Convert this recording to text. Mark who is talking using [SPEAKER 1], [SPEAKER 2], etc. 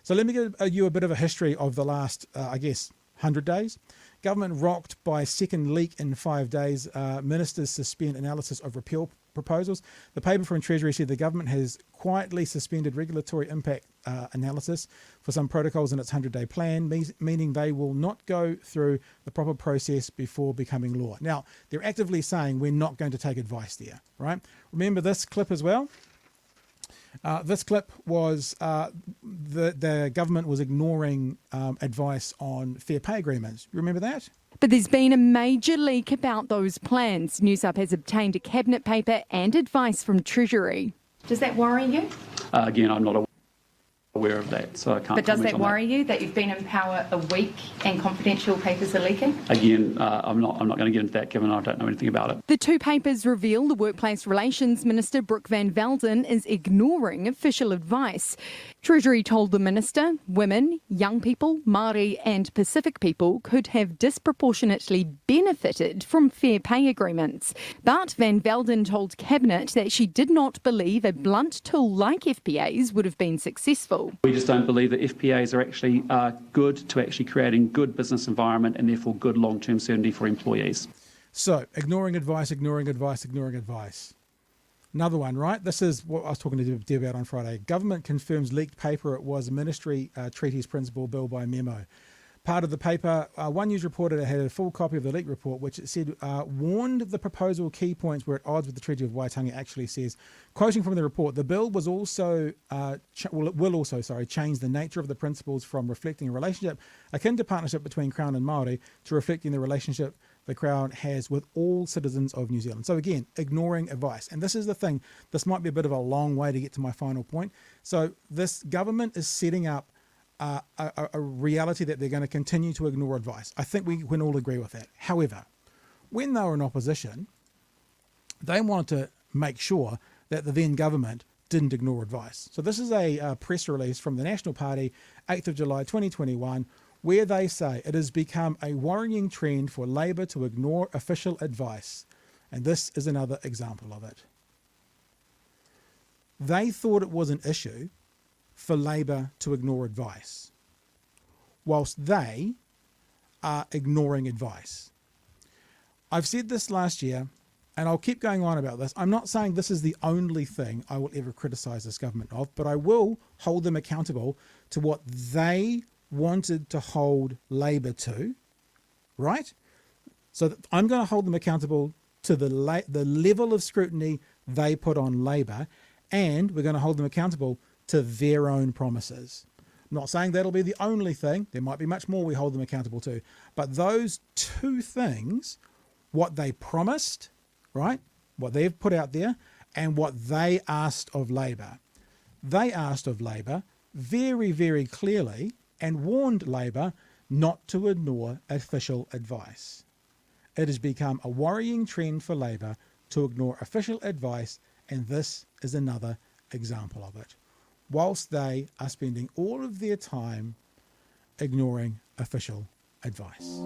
[SPEAKER 1] So let me give you a bit of a history of the last, 100 days. Government rocked by second leak in 5 days. Ministers suspend analysis of repeal proposals. The paper from Treasury said the government has quietly suspended regulatory impact analysis for some protocols in its 100-day plan, meaning they will not go through the proper process before becoming law. Now, they're actively saying we're not going to take advice there, right? Remember this clip as well? This clip was the government was ignoring advice on fair pay agreements. You remember that?
[SPEAKER 2] But there's been a major leak about those plans. Newsup has obtained a cabinet paper and advice from Treasury. Does that worry you?
[SPEAKER 3] Again, I'm not aware of that, so I can't.
[SPEAKER 2] But does that worry
[SPEAKER 3] you
[SPEAKER 2] that you've been in power a week and confidential papers are leaking?
[SPEAKER 3] Again, I'm not going to get into that, given I don't know anything about it.
[SPEAKER 2] The two papers reveal the Workplace Relations Minister Brooke Van Velden is ignoring official advice. Treasury told the minister women, young people, Māori and Pacific people could have disproportionately benefited from fair pay agreements. But Van Velden told Cabinet that she did not believe a blunt tool like FPAs would have been successful.
[SPEAKER 3] We just don't believe that FPAs are actually good to actually creating good business environment and therefore good long-term certainty for employees.
[SPEAKER 1] So, ignoring advice, ignoring advice, ignoring advice. Another one, right? This is what I was talking to Deb about on Friday. Government confirms leaked paper. It was a ministry treaties principle bill by memo. Part of the paper, One News reported it had a full copy of the leaked report, which it said warned the proposal key points were at odds with the Treaty of Waitangi. Actually says, quoting from the report, the bill was also will also change the nature of the principles from reflecting a relationship akin to partnership between Crown and Māori to reflecting the relationship the Crown has with all citizens of New Zealand. So again, ignoring advice. And this is the thing, this might be a bit of a long way to get to my final point. So this government is setting up a reality that they're going to continue to ignore advice. I think we can all agree with that. However, when they were in opposition, they wanted to make sure that the then government didn't ignore advice. So this is a press release from the National Party, 8th of July 2021, where they say it has become a worrying trend for Labour to ignore official advice. And this is another example of it. They thought it was an issue for Labour to ignore advice, whilst they are ignoring advice. I've said this last year, and I'll keep going on about this. I'm not saying this is the only thing I will ever criticise this government of, but I will hold them accountable to what they wanted to hold Labour to, right? So I'm going to hold them accountable to the level of scrutiny they put on Labour, and we're going to hold them accountable to their own promises. I'm not saying that'll be the only thing. There might be much more we hold them accountable to. But those two things, what they promised, right, what they've put out there, and what they asked of Labour. They asked of Labour very, very clearly and warned Labour not to ignore official advice. It has become a worrying trend for Labour to ignore official advice, and this is another example of it, whilst they are spending all of their time ignoring official advice.